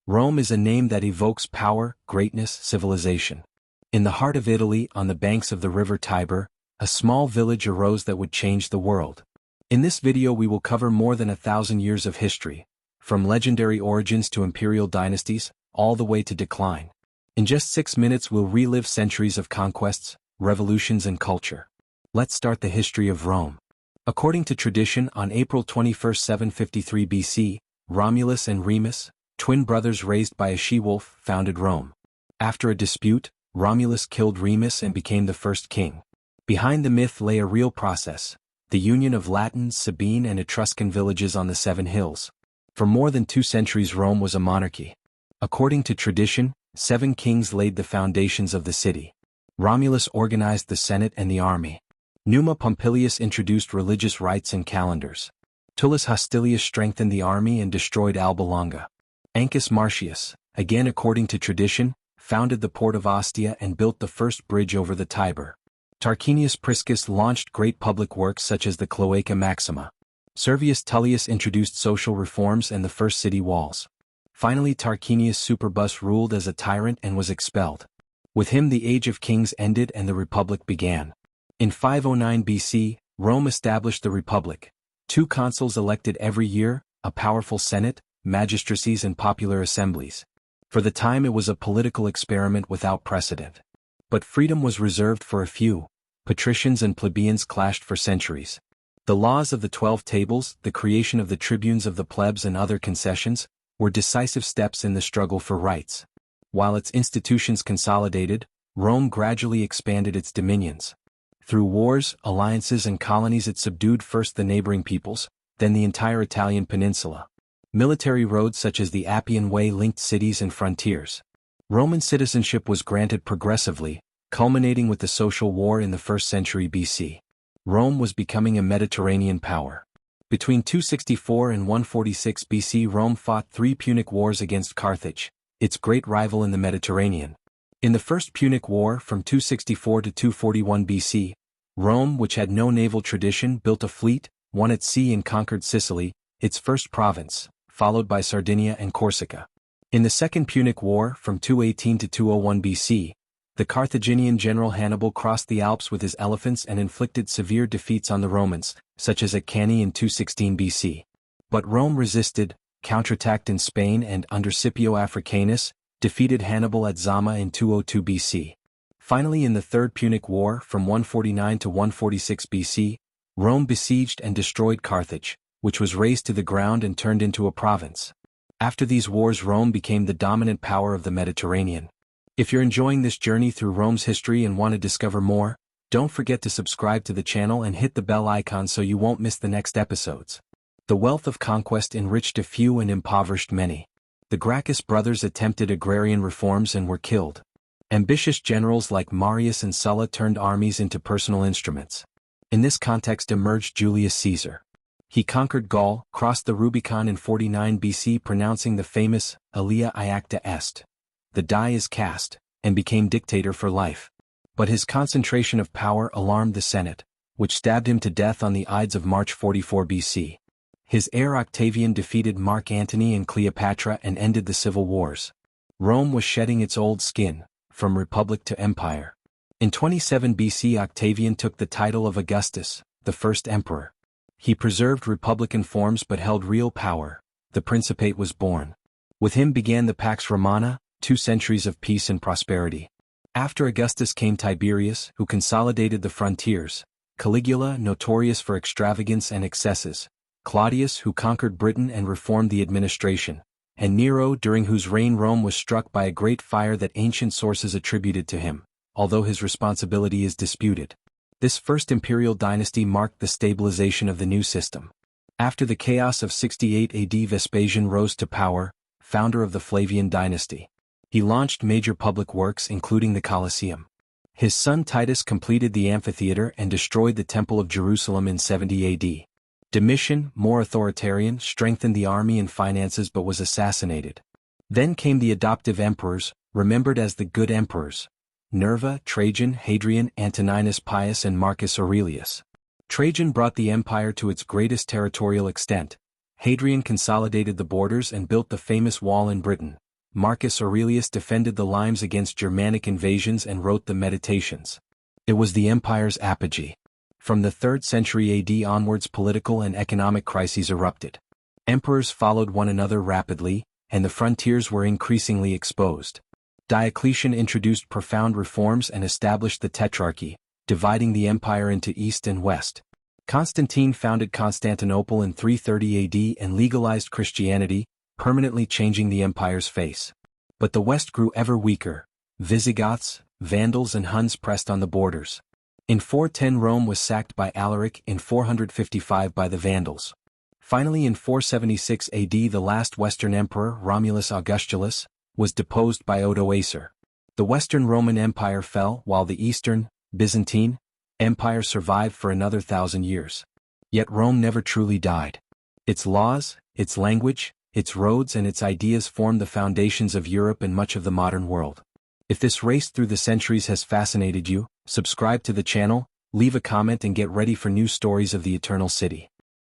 Rome is a name that evokes power, greatness, civilization. In the heart of Italy, on the banks of the river Tiber, a small village arose that would change the world. In this video we will cover more than 1,000 years of history, from legendary origins to imperial dynasties, all the way to decline. In just 6 minutes we'll relive centuries of conquests, revolutions and culture. Let's start the history of Rome. According to tradition, on April 21, 753 BC, Romulus and Remus, twin brothers raised by a she-wolf, founded Rome. After a dispute, Romulus killed Remus and became the first king. Behind the myth lay a real process, the union of Latin, Sabine and Etruscan villages on the Seven Hills. For more than 2 centuries Rome was a monarchy. According to tradition, 7 kings laid the foundations of the city. Romulus organized the Senate and the army. Numa Pompilius introduced religious rites and calendars. Tullus Hostilius strengthened the army and destroyed Alba Longa. Ancus Marcius, again according to tradition, founded the port of Ostia and built the first bridge over the Tiber. Tarquinius Priscus launched great public works such as the Cloaca Maxima. Servius Tullius introduced social reforms and the first city walls. Finally, Tarquinius Superbus ruled as a tyrant and was expelled. With him the Age of Kings ended and the Republic began. In 509 BC, Rome established the Republic. 2 consuls elected every year, a powerful Senate, magistracies and popular assemblies. For the time it was a political experiment without precedent. But freedom was reserved for a few. Patricians and plebeians clashed for centuries. The laws of the 12 tables, the creation of the tribunes of the plebs and other concessions, were decisive steps in the struggle for rights. While its institutions consolidated, Rome gradually expanded its dominions. Through wars, alliances and colonies it subdued first the neighboring peoples, then the entire Italian peninsula. Military roads such as the Appian Way linked cities and frontiers. Roman citizenship was granted progressively, culminating with the social war in the 1st century BC. Rome was becoming a Mediterranean power. Between 264 and 146 BC Rome fought 3 Punic Wars against Carthage, its great rival in the Mediterranean. In the First Punic War from 264 to 241 BC, Rome, which had no naval tradition, built a fleet, won at sea and conquered Sicily, its first province, followed by Sardinia and Corsica. In the Second Punic War from 218 to 201 BC, the Carthaginian general Hannibal crossed the Alps with his elephants and inflicted severe defeats on the Romans, such as at Cannae in 216 BC. But Rome resisted, counterattacked in Spain and, under Scipio Africanus, defeated Hannibal at Zama in 202 BC. Finally, in the Third Punic War from 149 to 146 BC, Rome besieged and destroyed Carthage, which was razed to the ground and turned into a province. After these wars Rome became the dominant power of the Mediterranean. If you're enjoying this journey through Rome's history and want to discover more, don't forget to subscribe to the channel and hit the bell icon so you won't miss the next episodes. The wealth of conquest enriched a few and impoverished many. The Gracchus brothers attempted agrarian reforms and were killed. Ambitious generals like Marius and Sulla turned armies into personal instruments. In this context emerged Julius Caesar. He conquered Gaul, crossed the Rubicon in 49 BC pronouncing the famous Alia iacta est, the die is cast, and became dictator for life. But his concentration of power alarmed the Senate, which stabbed him to death on the Ides of March 44 BC. His heir Octavian defeated Mark Antony and Cleopatra and ended the civil wars. Rome was shedding its old skin, from republic to empire. In 27 BC Octavian took the title of Augustus, the first emperor. He preserved republican forms but held real power. The Principate was born. With him began the Pax Romana, 2 centuries of peace and prosperity. After Augustus came Tiberius, who consolidated the frontiers, Caligula, notorious for extravagance and excesses, Claudius, who conquered Britain and reformed the administration, and Nero, during whose reign Rome was struck by a great fire that ancient sources attributed to him, although his responsibility is disputed. This first imperial dynasty marked the stabilization of the new system. After the chaos of 68 AD Vespasian rose to power, founder of the Flavian dynasty. He launched major public works including the Colosseum. His son Titus completed the amphitheater and destroyed the Temple of Jerusalem in 70 AD. Domitian, more authoritarian, strengthened the army and finances but was assassinated. Then came the adoptive emperors, remembered as the good emperors: Nerva, Trajan, Hadrian, Antoninus Pius and Marcus Aurelius. Trajan brought the empire to its greatest territorial extent. Hadrian consolidated the borders and built the famous wall in Britain. Marcus Aurelius defended the limes against Germanic invasions and wrote the Meditations. It was the empire's apogee. From the 3rd century AD onwards, political and economic crises erupted. Emperors followed one another rapidly, and the frontiers were increasingly exposed. Diocletian introduced profound reforms and established the Tetrarchy, dividing the empire into East and West. Constantine founded Constantinople in 330 AD and legalized Christianity, permanently changing the empire's face. But the West grew ever weaker. Visigoths, Vandals and Huns pressed on the borders. In 410 Rome was sacked by Alaric, in 455 by the Vandals. Finally in 476 AD the last Western emperor, Romulus Augustulus, was deposed by Odoacer. The Western Roman Empire fell while the Eastern, Byzantine, Empire survived for another 1,000 years. Yet Rome never truly died. Its laws, its language, its roads and its ideas formed the foundations of Europe and much of the modern world. If this race through the centuries has fascinated you, subscribe to the channel, leave a comment and get ready for new stories of the Eternal City.